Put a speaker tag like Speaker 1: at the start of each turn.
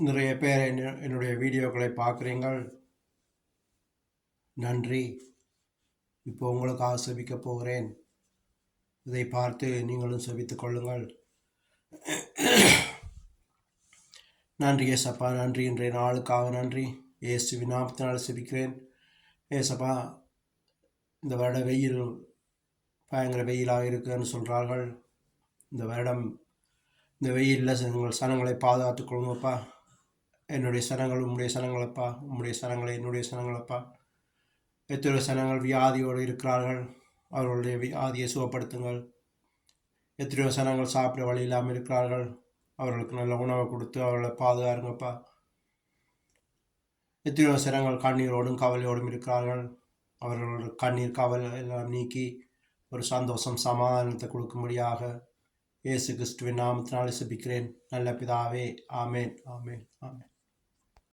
Speaker 1: நிறைய பேர் என்னுடைய வீடியோக்களை பார்க்குறீங்கள். நன்றி. இப்போ உங்களுக்காக செபிக்கப் போகிறேன். இதை பார்த்து நீங்களும் செபித்துக் கொள்ளுங்கள். நன்றி ஏசப்பா, நன்றி. இன்றைய நாளுக்காக நன்றி. இயேசுவின் நாமத்தினால் செபிக்கிறேன். ஏசப்பா, இந்த வருட வெயில் பயங்கர வெயிலாக இருக்குன்னு சொல்கிறார்கள். இந்த வருடம் இந்த வெயிலில் உங்கள் சனங்களை பாதுகாத்துக் கொள்ளுங்கப்பா. என்னுடைய சனங்கள் உம்முடைய சனங்களப்பா, உம்முடைய சனங்களை என்னுடைய சனங்களப்பா. எத்தனை சனங்கள் வியாதியோடு இருக்கிறார்கள், அவர்களுடைய வியாதியை சுகப்படுத்துங்கள். எத்தனையோ சனங்கள் சாப்பிட வழி இல்லாமல் இருக்கிறார்கள், அவர்களுக்கு நல்ல உணவை கொடுத்து அவர்களை பாதுகாருங்கப்பா. எத்தனையோ சனங்கள் கண்ணீரோடும் கவலையோடும் இருக்கிறார்கள், அவர்களோட கண்ணீர் கவலை எல்லாம் நீக்கி ஒரு சந்தோஷம் சமாதானத்தை கொடுக்கும்படியாக இயேசு கிறிஸ்துவின் நாமத்தினால் செபிக்கிறேன் நல்ல பிதாவே. ஆமேன், ஆமேன், ஆமேன்.